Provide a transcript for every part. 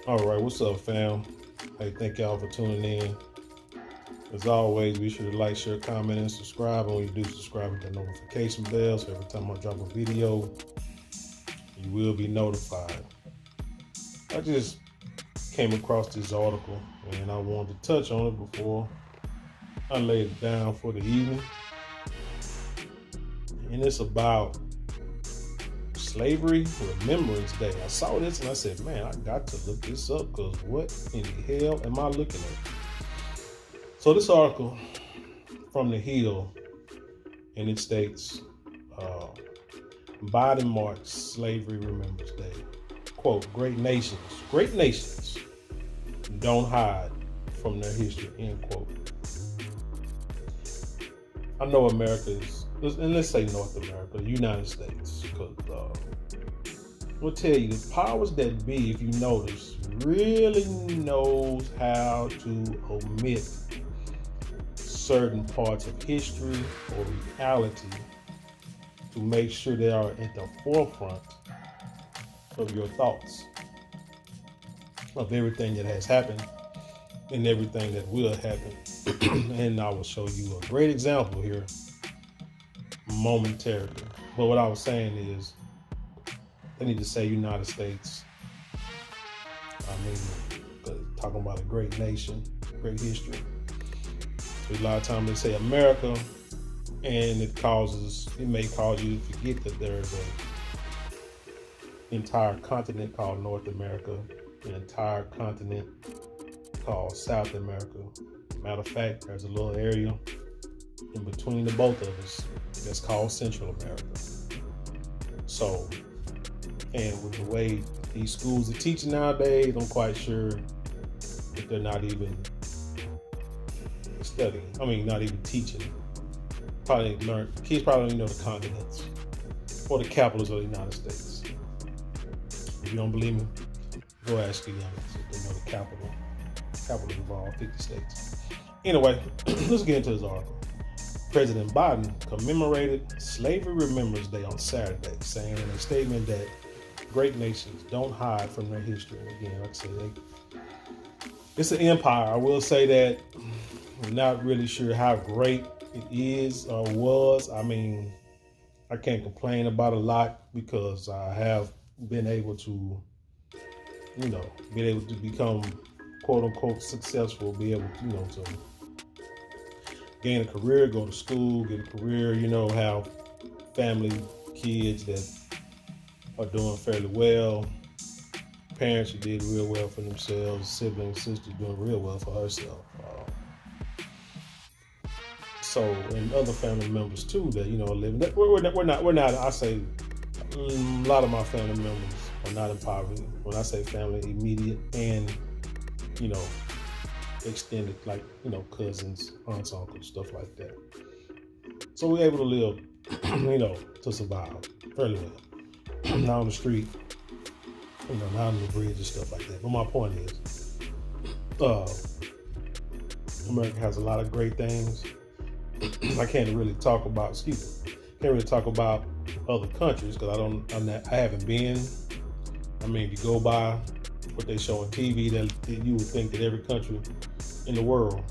All right, what's up, fam? Hey, thank y'all for tuning in. As always, be sure to like, share, comment, and subscribe. And when you do subscribe, hit the notification bell so every time I drop a video, you will be notified. I just came across this article and I wanted to touch on it before I laid it down for the evening. And it's about Slavery Remembrance Day. I saw this and I said, man, I got to look this up because what in the hell am I looking at? So this article from The Hill, and it states, Biden marks Slavery Remembrance Day. Quote, great nations don't hide from their history, end quote. I know America is, and let's say North America, the United States, because we'll tell you, the powers that be, if you notice, really knows how to omit certain parts of history or reality to make sure they are at the forefront of your thoughts, of everything that has happened and everything that will happen. And I will show you a great example here momentarily. But what I was saying is, they need to say United States. I mean, talking about a great nation, great history. A lot of times they say America, and it may cause you to forget that there's an entire continent called North America, an entire continent called South America. Matter of fact, there's a little area in between the both of us that's called Central America. So, and with the way these schools are teaching nowadays, I'm quite sure that they're not even studying. I mean, not even teaching. Kids probably don't know the continents or the capitals of the United States. If you don't believe me, go ask the youngest if they know the capital of all 50 states. Anyway, let's get into this article. President Biden commemorated Slavery Remembrance Day on Saturday, saying in a statement that great nations don't hide from their history. And again, like I said, it's an empire. I will say that I'm not really sure how great it is or was. I mean, I can't complain about a lot because I have been able to, become quote unquote successful, be able to, to gain a career, go to school, get a career, have family, kids that are doing fairly well, parents who did real well for themselves, siblings, sisters doing real well for herself. And other family members too that living. We're not. I say a lot of my family members are not in poverty. When I say family, immediate and extended, like cousins, aunts, uncles, stuff like that. So we're able to live, to survive fairly well. Not on the street, not on the bridge and stuff like that. But my point is, America has a lot of great things. I can't really talk about, other countries because I haven't been. I mean, if you go by what they show on TV, that you would think that every country in the world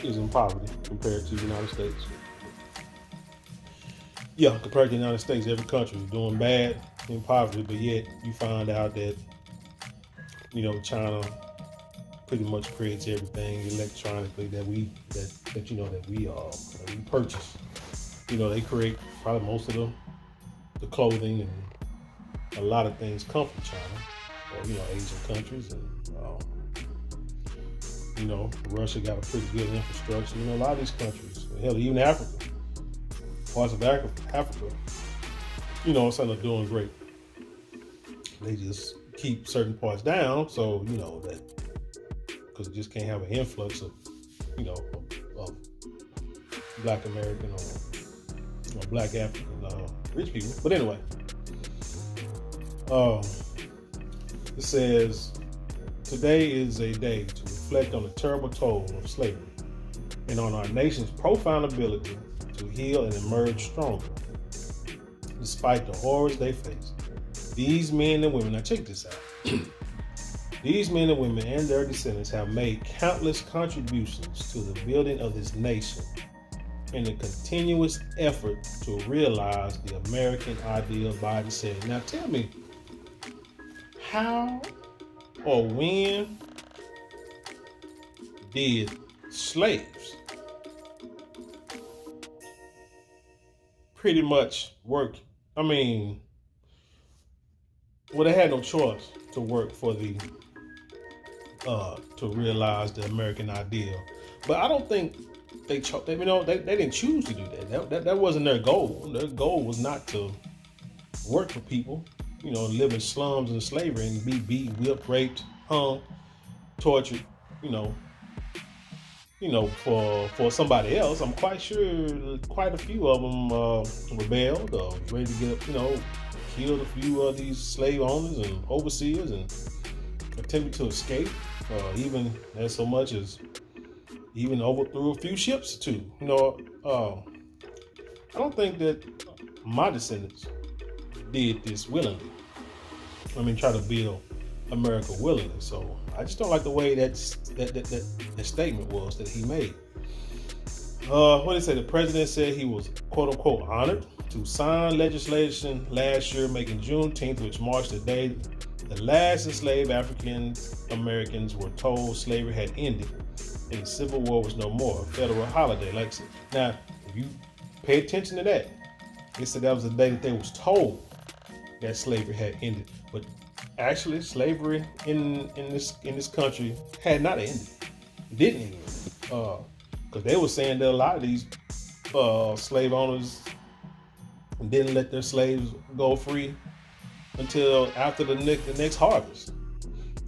is in poverty compared to the United States. Yeah, compared to the United States, every country is doing bad in poverty, but yet you find out that, China pretty much creates everything electronically that we purchase. They create probably most of the clothing and a lot of things come from China or Asian countries, and Russia got a pretty good infrastructure. A lot of these countries, hell, even Africa, parts of Africa, instead of doing great, they just keep certain parts down. So that. Because you just can't have an influx of Black American or Black African rich people. But anyway, it says, today is a day to reflect on the terrible toll of slavery and on our nation's profound ability to heal and emerge stronger despite the horrors they face. These men and women, now check this out. These men and women and their descendants have made countless contributions to the building of this nation in the continuous effort to realize the American ideal, Biden said. Now tell me, how or when did slaves pretty much work? I mean, well, they had no choice to work for the to realize the American ideal. But I don't think they didn't choose to do that. That wasn't their goal. Their goal was not to work for people, live in slums and slavery and be beat, whipped, raped, hung, tortured, for somebody else. I'm quite sure quite a few of them rebelled or ready to get killed a few of these slave owners and overseers and attempted to escape, even as so much as even overthrew a few ships too. I don't think that my descendants did this willingly. Try to build America willingly. So I just don't like the way that statement was that he made. What did he say? The president said he was quote unquote honored to sign legislation last year making Juneteenth, which marks the day the last enslaved African Americans were told slavery had ended and the Civil War was no more, a federal holiday. Now, if you pay attention to that, they said that was the day that they was told that slavery had ended. But actually, slavery in this country had not ended. It didn't end. Because they were saying that a lot of these slave owners didn't let their slaves go free until after the next harvest.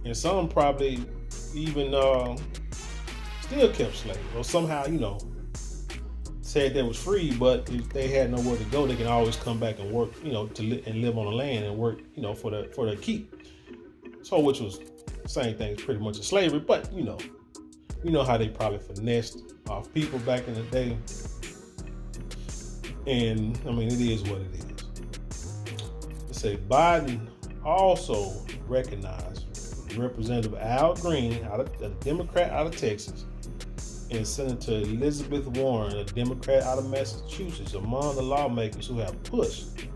And some probably even still kept slaves, or somehow, said they was free, but if they had nowhere to go, they can always come back and work, and live on the land and work, for their keep. So, which was the same thing pretty much as slavery, but you know how they probably finessed off people back in the day. And it is what it is. They say Biden also recognized Representative Al Green, a Democrat out of Texas, and Senator Elizabeth Warren, a Democrat out of Massachusetts, among the lawmakers who have pushed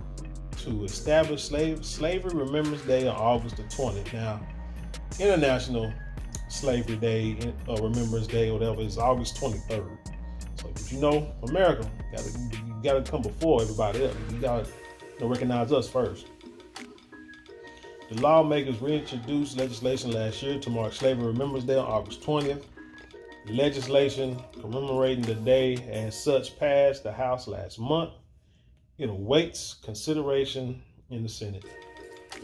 to establish Slavery Remembrance Day on August the 20th. Now, International Slavery Day, or Remembrance Day, or whatever, is August 23rd. So, America, you gotta come before everybody else. You gotta recognize us first. The lawmakers reintroduced legislation last year to mark Slavery Remembrance Day on August 20th. Legislation commemorating the day as such passed the House last month. It awaits consideration in the Senate.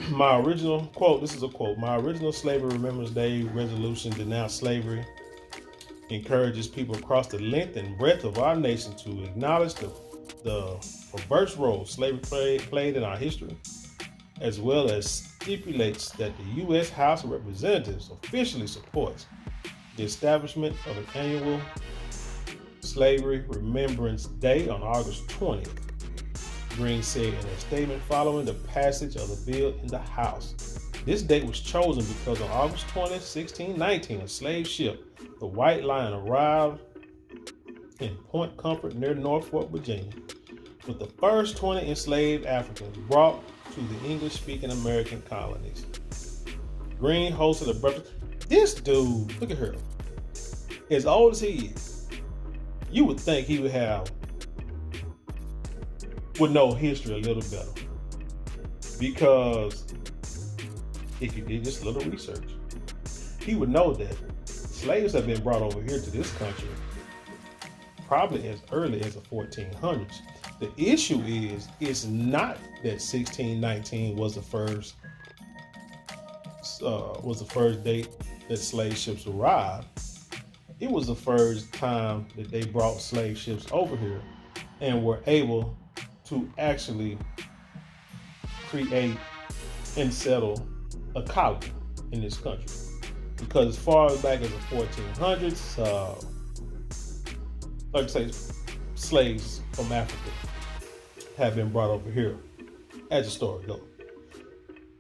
My original quote, this is a quote, my original Slavery Remembrance Day resolution denounced slavery, encourages people across the length and breadth of our nation to acknowledge the perverse role slavery played in our history, as well as stipulates that the U.S. House of Representatives officially supports the establishment of an annual Slavery Remembrance Day on August 20th. Green said in a statement following the passage of the bill in the House. This date was chosen because on August 20th, 1619, a slave ship, the White Lion, arrived in Point Comfort near Norfolk, Virginia, with the first 20 enslaved Africans brought to the English-speaking American colonies. Green hosted a breakfast. This dude, look at her, as old as he is, you would think he would know history a little better. Because if you did just a little research, he would know that slaves have been brought over here to this country probably as early as the 1400s. The issue is, it's not that 1619 was the first date that slave ships arrived. It was the first time that they brought slave ships over here and were able to actually create and settle a colony in this country. Because as far back as the 1400s, like I say, slaves from Africa have been brought over here, as the story goes.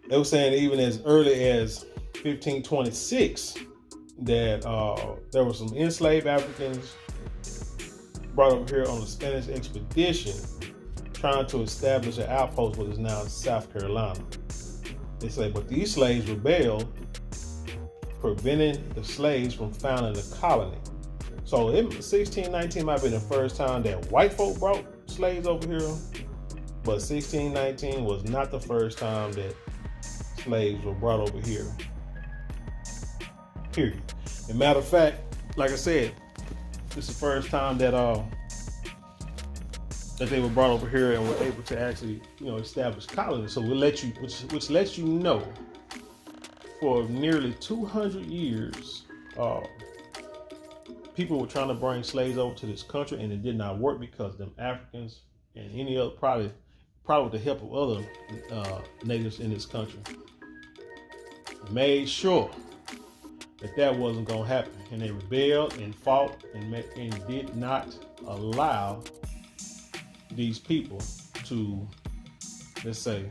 They were saying even as early as 1526 that there were some enslaved Africans brought over here on a Spanish expedition trying to establish an outpost what is now South Carolina. They say, but these slaves rebelled, preventing the slaves from founding the colony. So 1619 might be the first time that white folk brought slaves over here, but 1619 was not the first time that slaves were brought over here. Period. As a matter of fact, like I said, this is the first time that they were brought over here and were able to actually, establish colonies. So we'll let you, which lets you know, for nearly 200 years, people were trying to bring slaves over to this country, and it did not work because them Africans and any other, probably with the help of other natives in this country, made sure that wasn't going to happen, and they rebelled and fought and did not allow these people to, let's say,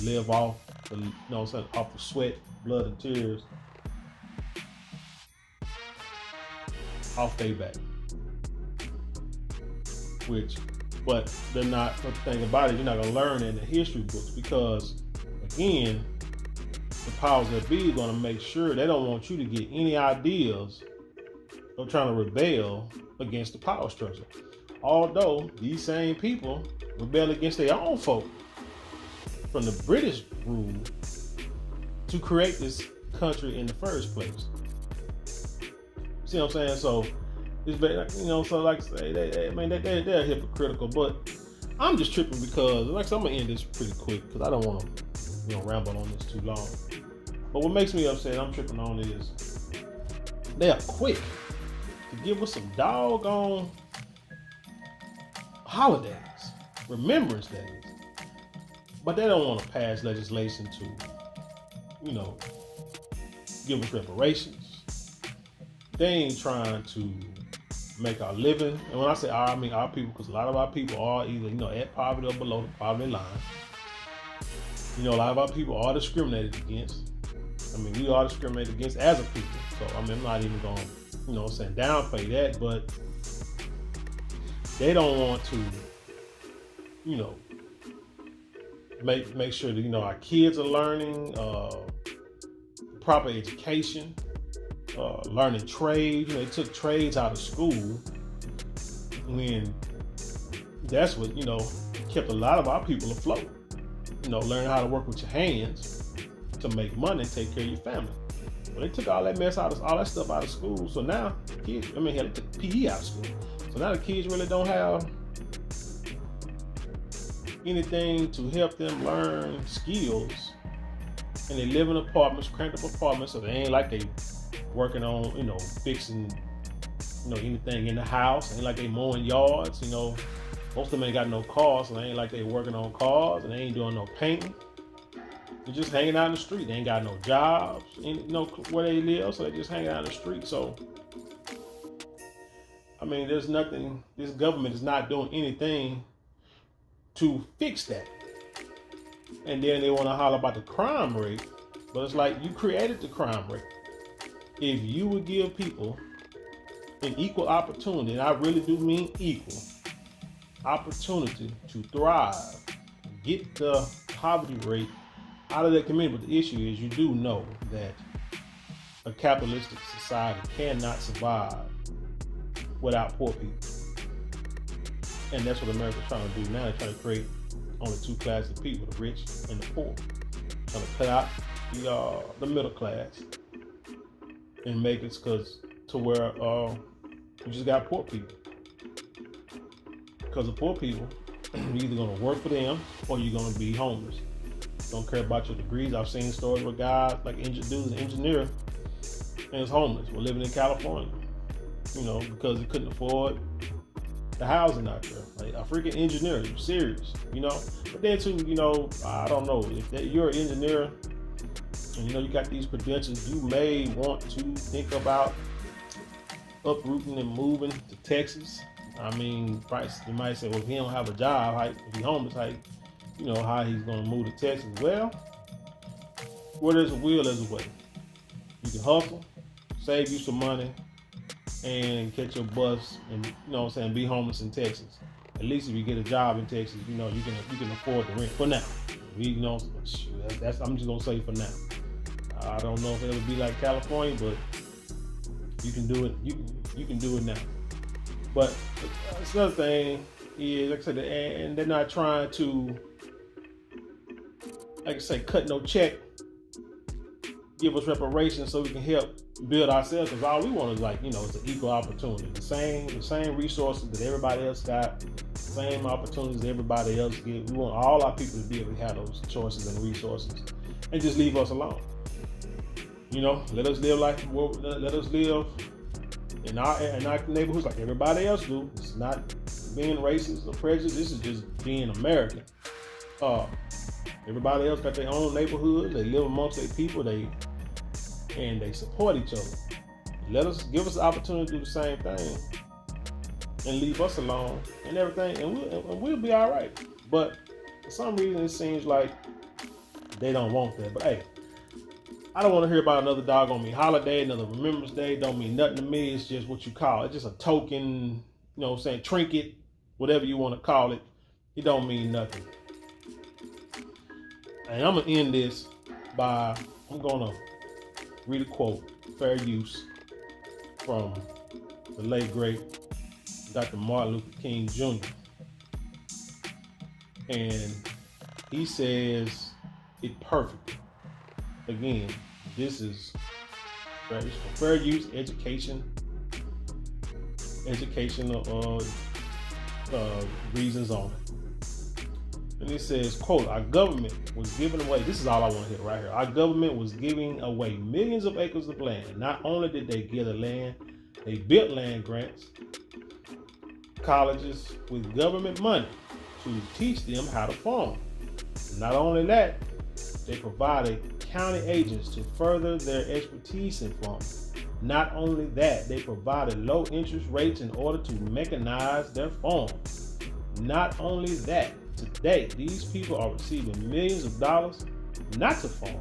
live off the, off the sweat, blood, and tears off their back. But they're not. But the thing about it, you're not gonna learn in the history books because, again, the powers that be are gonna make sure they don't want you to get any ideas of trying to rebel against the power structure. Although these same people rebel against their own folk from the British rule to create this country in the first place. See what I'm saying? So it's, so like I say, they're hypocritical, but I'm just tripping because, like I said, I'm gonna end this pretty quick because I don't want to, ramble on this too long. But what makes me upset, I'm tripping on, is they are quick to give us some doggone holidays, Remembrance days, but they don't want to pass legislation to, give us reparations. They ain't trying to make our living, and when I say our, I mean our people, because a lot of our people are either, at poverty or below the poverty line. A lot of our people are discriminated against. We are discriminated against as a people. So, I'm not even going to, downplay that, but they don't want to, make sure that, our kids are learning proper education, learning trade. They took trades out of school, when that's what, kept a lot of our people afloat. Learn how to work with your hands to make money and take care of your family. Well, they took all that mess out of all that stuff out of school. So now kids, they took PE out of school. So now the kids really don't have anything to help them learn skills. And they live in apartments, cramped up apartments, so they ain't like they working on, fixing, anything in the house. Ain't like they mowing yards, Most of them ain't got no cars, so they ain't like they working on cars, and they ain't doing no painting. They're just hanging out in the street. They ain't got no jobs, where they live, so they just hanging out in the street. So, there's nothing, this government is not doing anything to fix that. And then they want to holler about the crime rate, but it's like, you created the crime rate. If you would give people an equal opportunity, and I really do mean equal opportunity to thrive, get the poverty rate out of that community. But the issue is, you do know that a capitalistic society cannot survive without poor people. And that's what America's trying to do now. They're trying to create only two classes of people, the rich and the poor. Trying to cut out the middle class and make it to where you just got poor people. Because the poor people, you're either going to work for them or you're going to be homeless. Don't care about your degrees. I've seen stories where guys, like dudes, an engineer, and is homeless. We're living in California, because he couldn't afford the housing out there. Like a freaking engineer, you're serious, But then too, I don't know, if you're an engineer and you got these credentials, you may want to think about uprooting and moving to Texas. You might say, well, if he don't have a job, if he's homeless, how he's going to move to Texas? Well, where there's a will, there's a way. You can hustle, save you some money, and catch your bus and, be homeless in Texas. At least if you get a job in Texas, you can afford the rent for now. That's I'm just gonna say for now. I don't know if it'll be like California, but you can do it. You can do it now. But another thing is, like I said, and they're not trying to, like I say, cut no check, give us reparations so we can help build ourselves. Because all we want is it's an equal opportunity. The same resources that everybody else got, same opportunities that everybody else get. We want all our people to be able to have those choices and resources, and just leave us alone. Let us live let us live in our neighborhoods like everybody else do. It's not being racist or prejudiced. This is just being American. Everybody else got their own neighborhood. They live amongst their people. They support each other. Give us the opportunity to do the same thing, and leave us alone and everything, and we'll be all right. But for some reason, it seems like they don't want that. But hey, I don't want to hear about another doggone holiday, another Remembrance Day. Don't mean nothing to me. It's just what you call it. It's just a token, trinket, whatever you want to call it. It don't mean nothing. And I'm going to end this I'm going to read a quote, fair use, from the late, great Dr. Martin Luther King Jr. And he says it perfectly. Again, this is for fair use, educational reasons on it. And it says, quote, our government was giving away, this is all I want to hit right here. Our government was giving away millions of acres of land. Not only did they give the land, they built land grants, colleges with government money to teach them how to farm. Not only that, they provided county agents to further their expertise in farming. Not only that, they provided low interest rates in order to mechanize their farms. Not only that, today these people are receiving millions of dollars not to farm,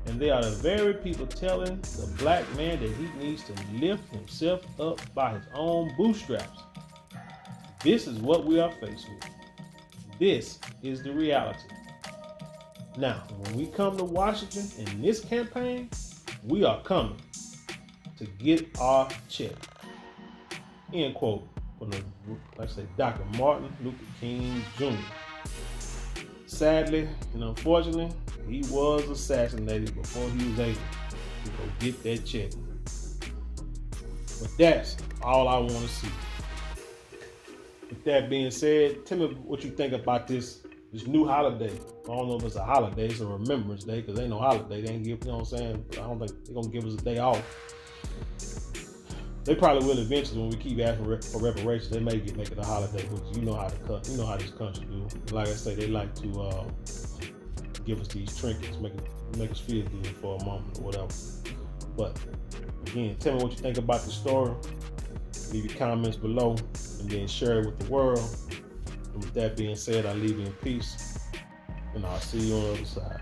and they are the very people telling the black man that he needs to lift himself up by his own bootstraps. This is what we are faced with. This is the reality. Now, when we come to Washington in this campaign, we are coming to get our check. End quote from Dr. Martin Luther King Jr. Sadly and unfortunately, he was assassinated before he was able to go get that check. But that's all I want to see. With that being said, tell me what you think about this new holiday. I don't know if it's a holiday, it's a Remembrance Day, because ain't no holiday. They ain't give, I don't think they're going to give us a day off. They probably will eventually when we keep asking for reparations. They may make it a holiday, because you know how this country do. Like I say, they like to give us these trinkets, make us feel good for a moment or whatever. But again, tell me what you think about the story. Leave your comments below, and then share it with the world. And with that being said, I leave you in peace, and I'll see you on the other side.